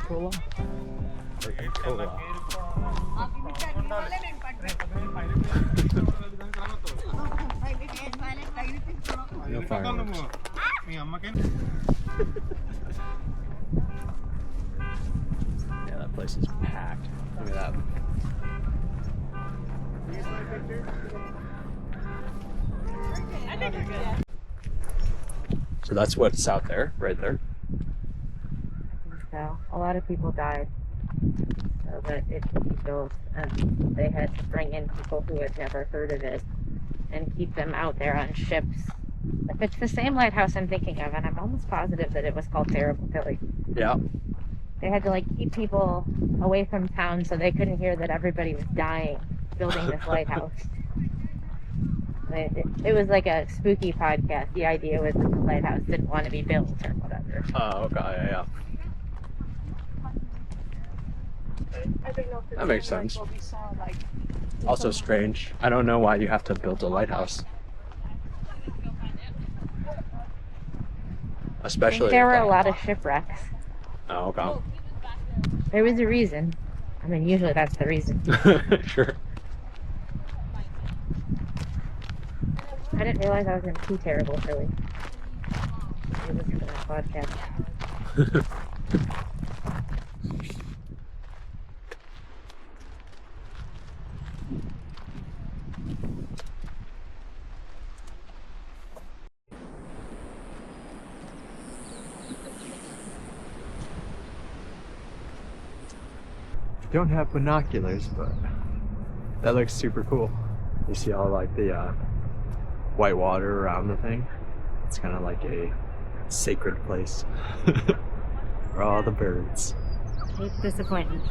Ecola? Or Ecola? No fireworks. Yeah, that place is packed. Look at that. So that's what's out there, right there. So a lot of people died so that it could be built, and they had to bring in people who had never heard of it and keep them out there on ships. If it's the same lighthouse I'm thinking of, and I'm almost positive that it was called Terrible Tilly. Yeah. They had to like keep people away from town so they couldn't hear that everybody was dying building this lighthouse. It was like a spooky podcast. The idea was that the lighthouse didn't want to be built or whatever. Oh, okay, yeah. That makes sense. Also strange. I don't know why you have to build a lighthouse. Especially There were a lot of shipwrecks. Oh, okay. There was a reason. I mean, usually that's the reason. Sure. I didn't realize I was in too terrible, really. I listened to that podcast. Don't have binoculars, but that looks super cool. You see all like the white water around the thing. It's kind of like a sacred place for all the birds. Cape Disappointment.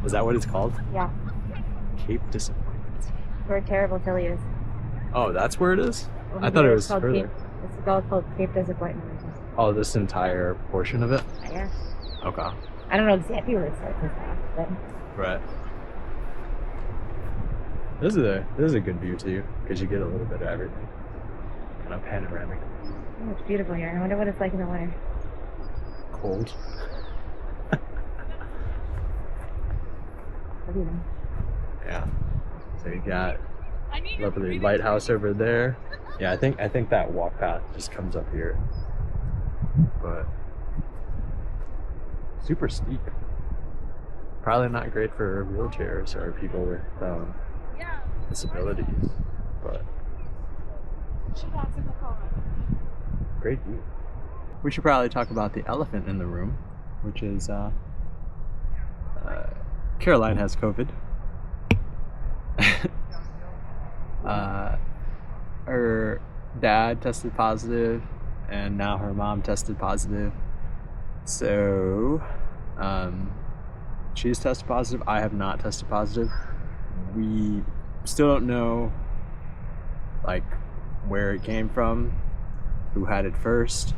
Is that what it's called? Yeah. Cape Disappointment. Where Terrible Tilly is. Oh, that's where it is? Over I thought here, it it's was called further. It's called Cape Disappointment. Oh, this entire portion of it? I guess. Okay. I don't know exactly where it starts and stops, but Right. This is a good view too, because you get a little bit of everything. Kind of panoramic. oh, it's beautiful here. I wonder what it's like in the winter. Cold. What do you know? Yeah. So you got lovely lighthouse over there. Yeah, I think that walk path just comes up here. But super steep. Probably not great for wheelchairs or people with disabilities, but great view. We should probably talk about the elephant in the room, which is Caroline has COVID. Her dad tested positive, and now her mom tested positive. So, she's tested positive. I have not tested positive. We still don't know, like, where it came from, who had it first.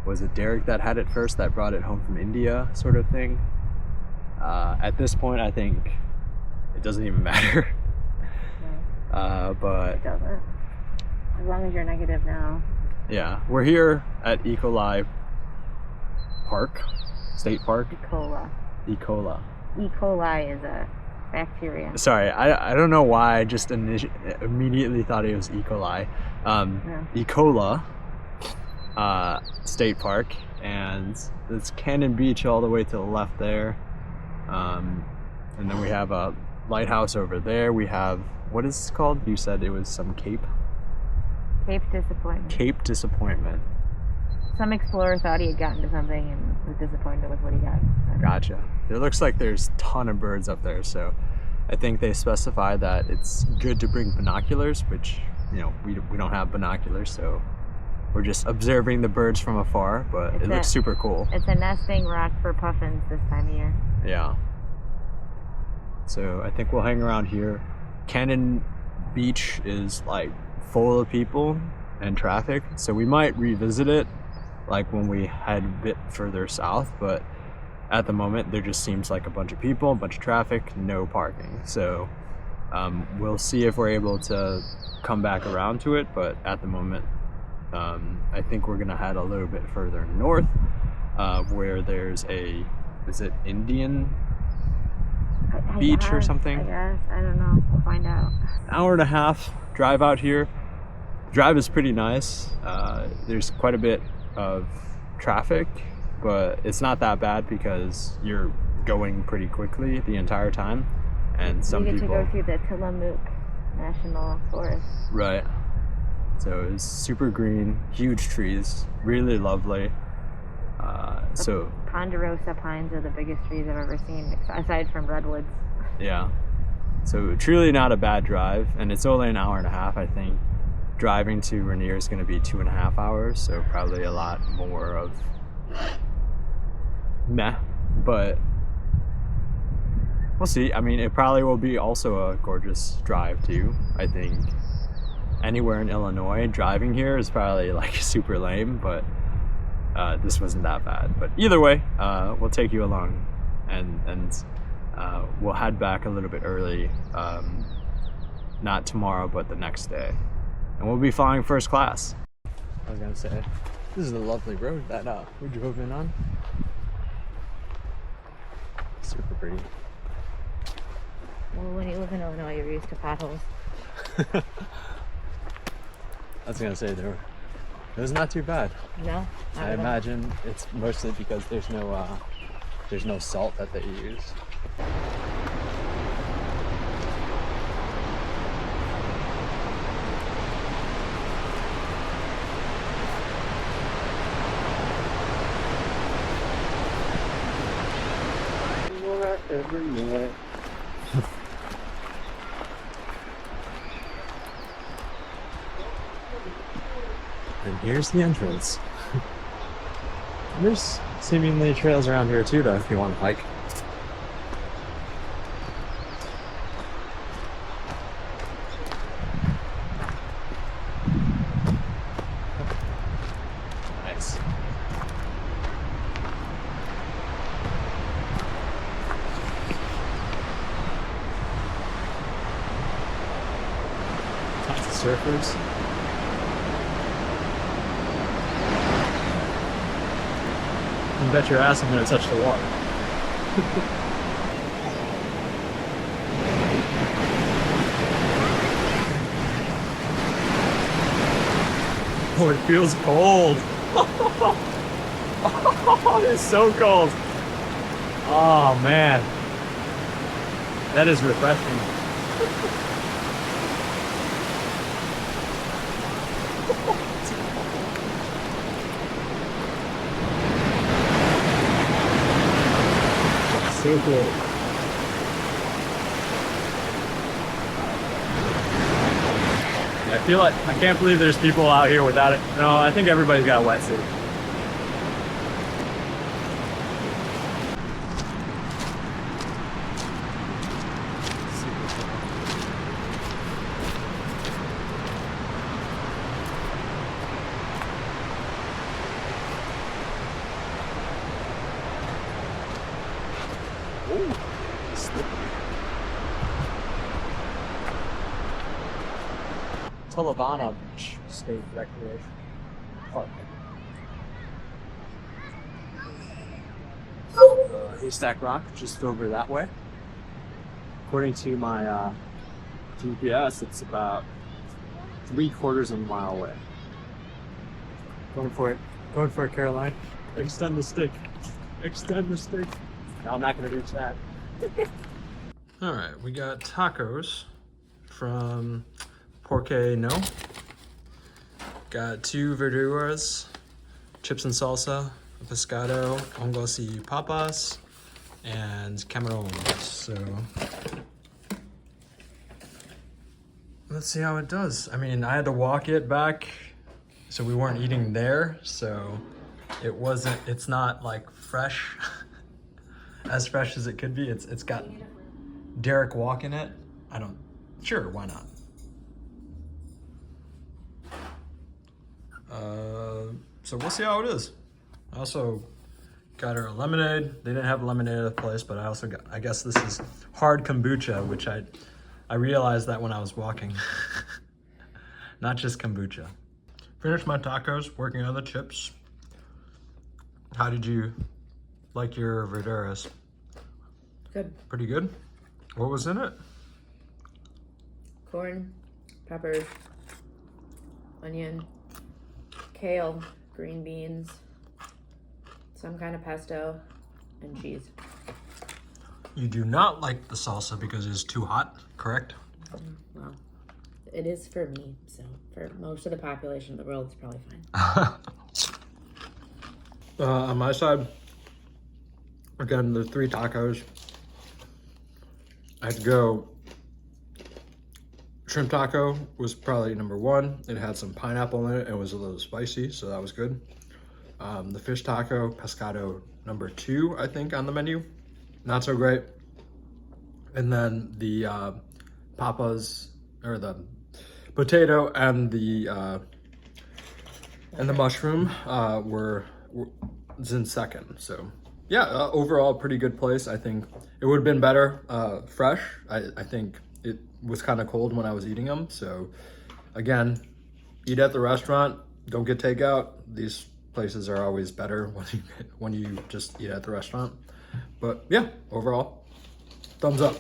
Was it Derrick that had it first, that brought it home from India, sort of thing? At this point, I think it doesn't even matter. But It doesn't. As long as you're negative now. yeah, we're here at Ecola Park, State Park. Ecola. Ecola. E. coli is a bacteria. Sorry, I don't know why I just immediately thought it was E. coli. Ecola State Park, and it's Cannon Beach all the way to the left there. And then we have a lighthouse over there. We have, what is this called? You said it was some cape? Cape Disappointment. Cape Disappointment. Some explorer thought he had gotten to something and was disappointed with what he got. Gotcha. It looks like there's a ton of birds up there, so I think they specify that it's good to bring binoculars, which, you know, we don't have binoculars, so we're just observing the birds from afar, but it looks super cool. It's a nesting rock for puffins this time of year. Yeah. So I think we'll hang around here. Cannon Beach is like full of people and traffic, so we might revisit it like when we head a bit further south, but at the moment there just seems like a bunch of people, a bunch of traffic, no parking. So we'll see if we're able to come back around to it, but at the moment I think we're gonna head a little bit further north where there's is it Indian beach or something? I guess. I don't know. We'll find out. An hour and a half drive out here. Drive is pretty nice. There's quite a bit of traffic, but it's not that bad because you're going pretty quickly the entire time. And some you get people to go through the Tillamook National Forest. Right. So it's super green, huge trees, really lovely. So Ponderosa pines are the biggest trees I've ever seen, aside from redwoods. yeah. So truly not a bad drive, and it's only an hour and a half. I think driving to Rainier is going to be 2.5 hours, so probably a lot more of meh, but we'll see. I mean, it probably will be also a gorgeous drive too. I think anywhere in Illinois, driving here is probably like super lame, but this wasn't that bad. But either way, we'll take you along, and we'll head back a little bit early, not tomorrow, but the next day. And we'll be flying first class. I was gonna say, this is a lovely road that we drove in on. Super pretty. Well, when you live in Illinois, you're used to potholes. I was gonna say it was not too bad. No? I imagine it's mostly because there's no salt that they use. Every minute. And here's the entrance. There's seemingly trails around here too, though, if you want to hike. Nice. Lots of surfers. You bet your ass I'm gonna touch the water. Oh, it feels cold. Oh, it's so cold. Oh man, that is refreshing. So cool. I feel like I can't believe there's people out here without it. No, I think everybody's got a wetsuit. Ooh, slippery. Tolovana State Recreation Park. Haystack Rock, just over that way. According to my GPS, it's about 3/4 of a mile away. Going for it, Caroline. Extend the stick. Extend the stick. No, I'm not gonna reach that. All right, we got tacos from Porque No. Got 2 verduras, chips and salsa, pescado, hongos y papas, and camarones. So let's see how it does. I mean, I had to walk it back, so we weren't eating there, so it's not like fresh, as fresh as it could be. It's got Derrick walk in it. Sure, why not? So we'll see how it is. I also got her a lemonade. They didn't have lemonade at the place, but I guess this is hard kombucha, which I realized that when I was walking. Not just kombucha. Finished my tacos, working on the chips. How did you like your verduras? Good. Pretty good. What was in it? Corn, peppers, onion, kale, green beans, some kind of pesto, and cheese. You do not like the salsa because it's too hot, correct? Well, it is for me, so for most of the population of the world, it's probably fine. On my side, again, the 3 tacos. I'd go, shrimp taco was probably number 1. It had some pineapple in it. It was a little spicy, so that was good. The fish taco, pescado, number 2, I think, on the menu. Not so great. And then the papas, or the potato and the mushroom were in second. So yeah, overall pretty good place. I think it would have been better fresh. I think it was kind of cold when I was eating them. So again, eat at the restaurant, don't get takeout. These places are always better when you just eat at the restaurant. But yeah, overall, thumbs up.